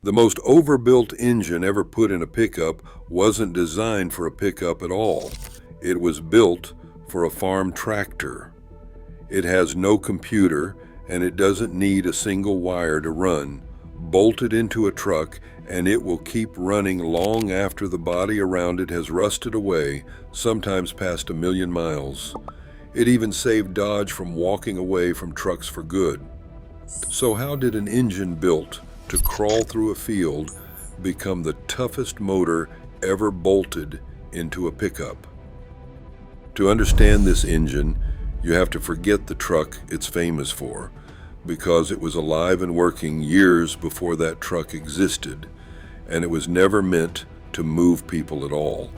The most overbuilt engine ever put in a pickup wasn't designed for a pickup at all. It was built for a farm tractor. It has no computer, and it doesn't need a single wire to run. Bolt it into a truck, and it will keep running long after the body around it has rusted away, sometimes past 1,000,000 miles. It even saved Dodge from walking away from trucks for good. So how did an engine built to crawl through a field become the toughest motor ever bolted into a pickup? To understand this engine, you have to forget the truck it's famous for, because it was alive and working years before that truck existed, and it was never meant to move people at all.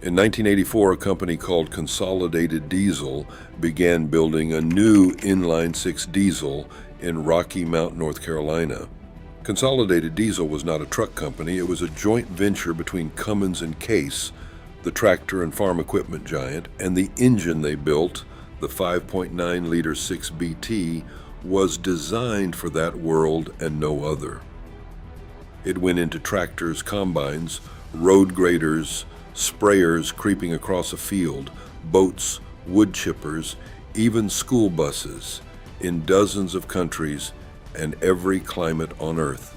In 1984, a company called Consolidated Diesel began building a new inline-six diesel in Rocky Mount, North Carolina. Consolidated Diesel was not a truck company. It was a joint venture between Cummins and Case, the tractor and farm equipment giant, and the engine they built, the 5.9-liter 6BT, was designed for that world and no other. It went into tractors, combines, road graders, sprayers creeping across a field, boats, wood chippers, even school buses, in dozens of countries and every climate on Earth.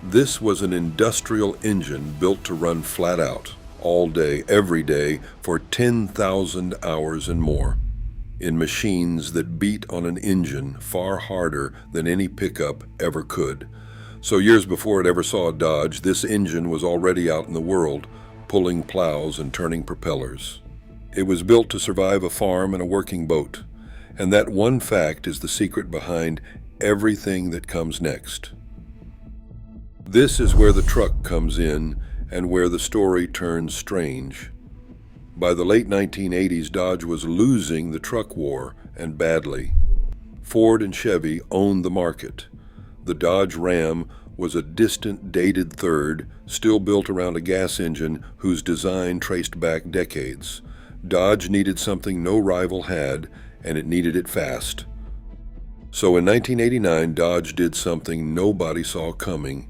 This was an industrial engine built to run flat out, all day, every day, for 10,000 hours and more, in machines that beat on an engine far harder than any pickup ever could. So years before it ever saw a Dodge, this engine was already out in the world, pulling plows and turning propellers. It was built to survive a farm and a working boat, and that one fact is the secret behind everything that comes next. This is where the truck comes in and where the story turns strange. By the late 1980s, Dodge was losing the truck war, and badly. Ford and Chevy owned the market. The Dodge Ram was a distant, dated third, still built around a gas engine whose design traced back decades. Dodge needed something no rival had, and it needed it fast. So in 1989, Dodge did something nobody saw coming.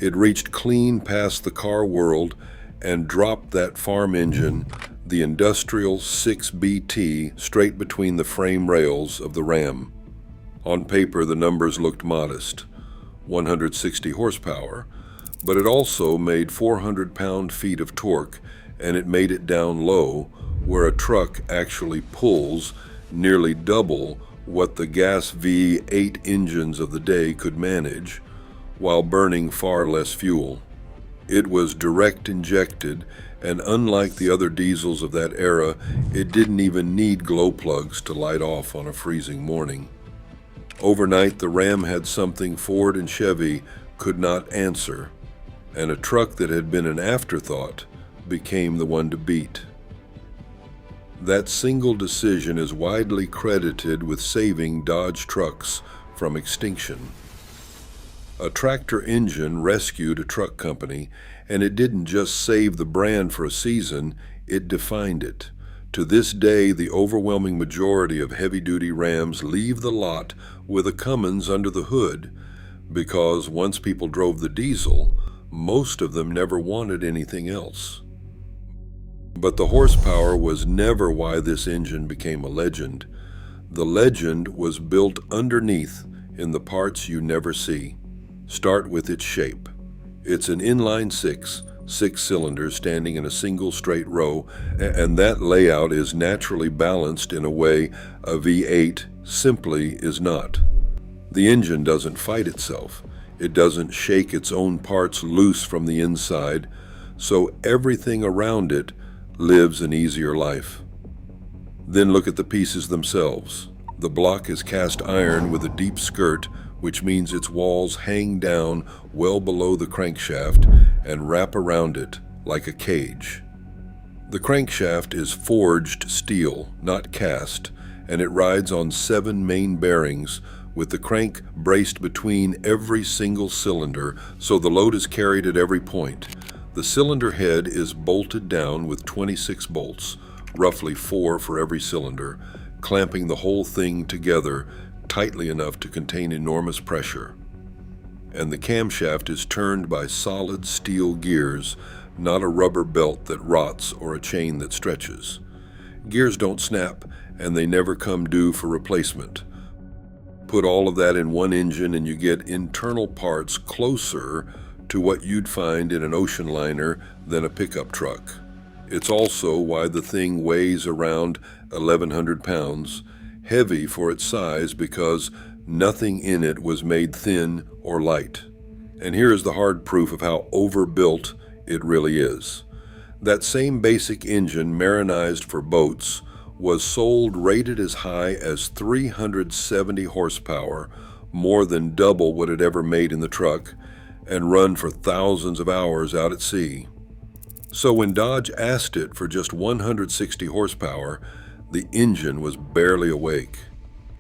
It reached clean past the car world and dropped that farm engine, the industrial 6BT, straight between the frame rails of the Ram. On paper, the numbers looked modest, 160 horsepower, but it also made 400 pound-feet of torque, and it made it down low, where a truck actually pulls nearly double what the gas V8 engines of the day could manage, while burning far less fuel. It was direct injected, and unlike the other diesels of that era, it didn't even need glow plugs to light off on a freezing morning. Overnight, the Ram had something Ford and Chevy could not answer, and a truck that had been an afterthought became the one to beat. That single decision is widely credited with saving Dodge trucks from extinction. A tractor engine rescued a truck company, and it didn't just save the brand for a season, it defined it. To this day, the overwhelming majority of heavy-duty Rams leave the lot with a Cummins under the hood, because once people drove the diesel, most of them never wanted anything else. But the horsepower was never why this engine became a legend. The legend was built underneath in the parts you never see. Start with its shape. It's an inline six cylinders standing in a single straight row, and that layout is naturally balanced in a way a V8 simply is not. The engine doesn't fight itself. It doesn't shake its own parts loose from the inside, so everything around it lives an easier life. Then look at the pieces themselves. The block is cast iron with a deep skirt, which means its walls hang down well below the crankshaft and wrap around it like a cage. The crankshaft is forged steel, not cast, and it rides on 7 main bearings, with the crank braced between every single cylinder, so the load is carried at every point. The cylinder head is bolted down with 26 bolts, roughly 4 for every cylinder, clamping the whole thing together tightly enough to contain enormous pressure. and the camshaft is turned by solid steel gears, not a rubber belt that rots or a chain that stretches. Gears don't snap, and they never come due for replacement. Put all of that in one engine and you get internal parts closer to what you'd find in an ocean liner than a pickup truck. It's also why the thing weighs around 1,100 pounds, heavy for its size because nothing in it was made thin or light. And here is the hard proof of how overbuilt it really is. That same basic engine marinized for boats was sold rated as high as 370 horsepower, more than double what it ever made in the truck, and run for thousands of hours out at sea. So when Dodge asked it for just 160 horsepower, the engine was barely awake.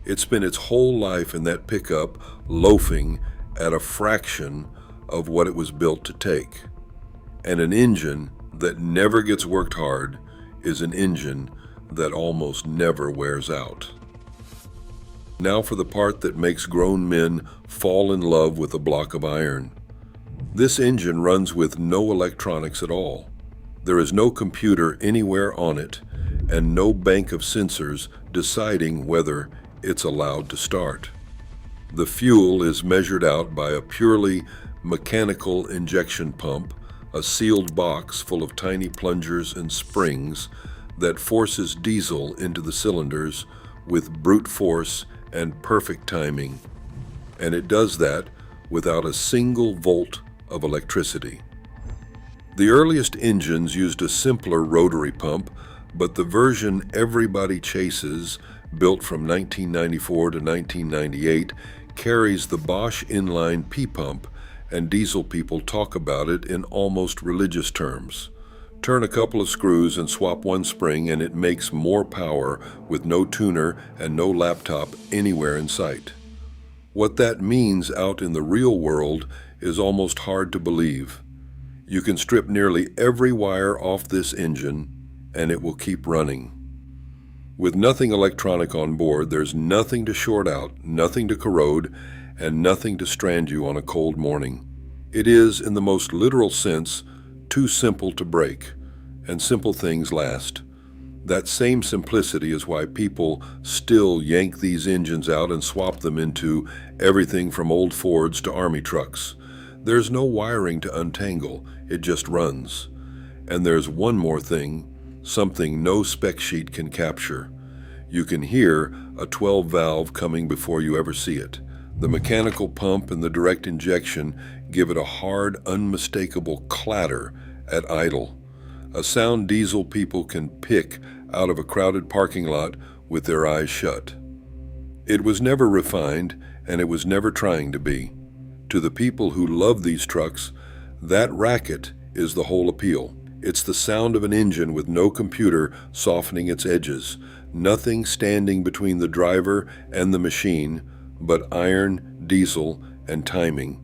It spent its whole life in that pickup loafing at a fraction of what it was built to take. And an engine that never gets worked hard is an engine that almost never wears out. Now for the part that makes grown men fall in love with a block of iron. This engine runs with no electronics at all. There is no computer anywhere on it, and no bank of sensors deciding whether it's allowed to start. The fuel is measured out by a purely mechanical injection pump, a sealed box full of tiny plungers and springs that forces diesel into the cylinders with brute force and perfect timing. And it does that without a single volt of electricity. The earliest engines used a simpler rotary pump, but the version everybody chases, built from 1994 to 1998, carries the Bosch inline P-pump, and diesel people talk about it in almost religious terms. Turn a couple of screws and swap one spring and it makes more power with no tuner and no laptop anywhere in sight. What that means out in the real world is almost hard to believe. You can strip nearly every wire off this engine and it will keep running. With nothing electronic on board, there's nothing to short out, nothing to corrode, and nothing to strand you on a cold morning. It is, in the most literal sense, too simple to break, and simple things last. That same simplicity is why people still yank these engines out and swap them into everything from old Fords to Army trucks. There's no wiring to untangle, it just runs. And there's one more thing, something no spec sheet can capture. You can hear a 12-valve coming before you ever see it. The mechanical pump and the direct injection give it a hard, unmistakable clatter at idle, a sound diesel people can pick out of a crowded parking lot with their eyes shut. It was never refined, and it was never trying to be. To the people who love these trucks, that racket is the whole appeal. It's the sound of an engine with no computer softening its edges, nothing standing between the driver and the machine but iron, diesel, and timing.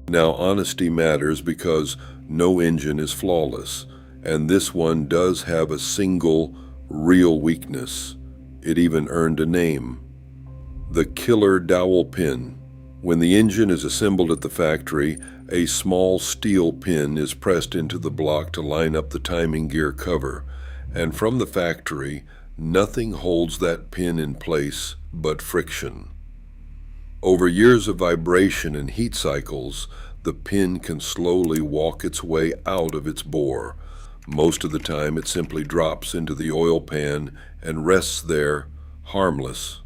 Now, honesty matters because no engine is flawless, and this one does have a single, real weakness. It even earned a name: the killer dowel pin. When the engine is assembled at the factory, a small steel pin is pressed into the block to line up the timing gear cover, and from the factory, nothing holds that pin in place but friction. Over years of vibration and heat cycles, the pin can slowly walk its way out of its bore. Most of the time, it simply drops into the oil pan and rests there, harmless.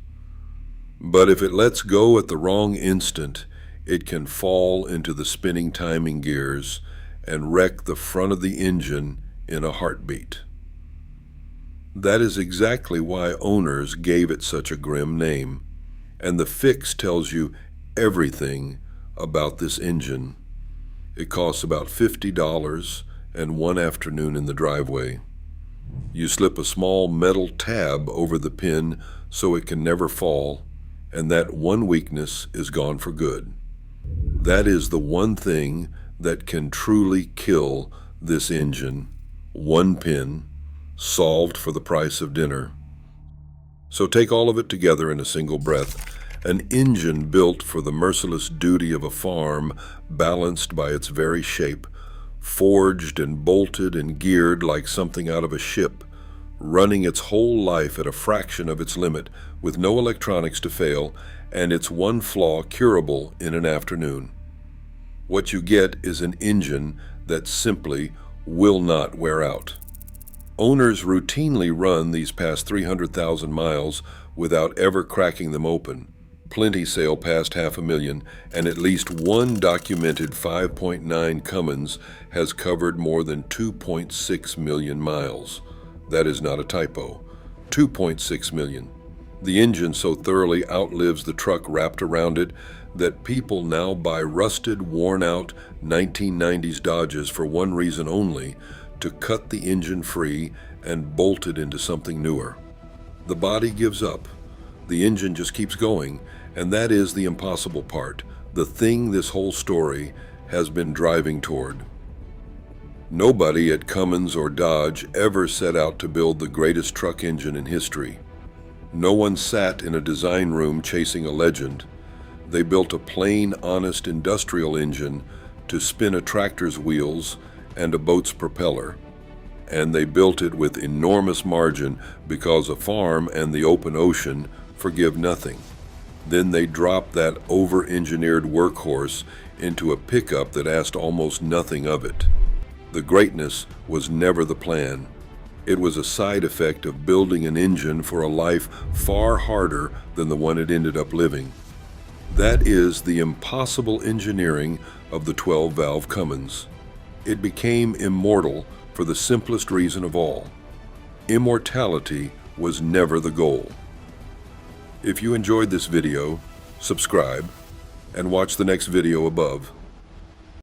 But if it lets go at the wrong instant, it can fall into the spinning timing gears and wreck the front of the engine in a heartbeat. That is exactly why owners gave it such a grim name, and the fix tells you everything about this engine. It costs about $50 and one afternoon in the driveway. You slip a small metal tab over the pin so it can never fall, and that one weakness is gone for good. That is the one thing that can truly kill this engine. One pin, solved for the price of dinner. So take all of it together in a single breath An engine built for the merciless duty of a farm, balanced by its very shape, forged and bolted and geared like something out of a ship, running its whole life at a fraction of its limit, with no electronics to fail, and its one flaw curable in an afternoon. What you get is an engine that simply will not wear out. Owners routinely run these past 300,000 miles without ever cracking them open. Plenty sail past 500,000, and at least one documented 5.9 Cummins has covered more than 2.6 million miles. That is not a typo. 2.6 million. The engine so thoroughly outlives the truck wrapped around it that people now buy rusted, worn-out 1990s Dodges for one reason only: to cut the engine free and bolt it into something newer. The body gives up. The engine just keeps going, and that is the impossible part, the thing this whole story has been driving toward. Nobody at Cummins or Dodge ever set out to build the greatest truck engine in history. No one sat in a design room chasing a legend. They built a plain, honest industrial engine to spin a tractor's wheels and a boat's propeller. And they built it with enormous margin because a farm and the open ocean forgive nothing. Then they dropped that over-engineered workhorse into a pickup that asked almost nothing of it. The greatness was never the plan. It was a side effect of building an engine for a life far harder than the one it ended up living. That is the impossible engineering of the 12-valve Cummins. It became immortal for the simplest reason of all. Immortality was never the goal. If you enjoyed this video, subscribe and watch the next video above.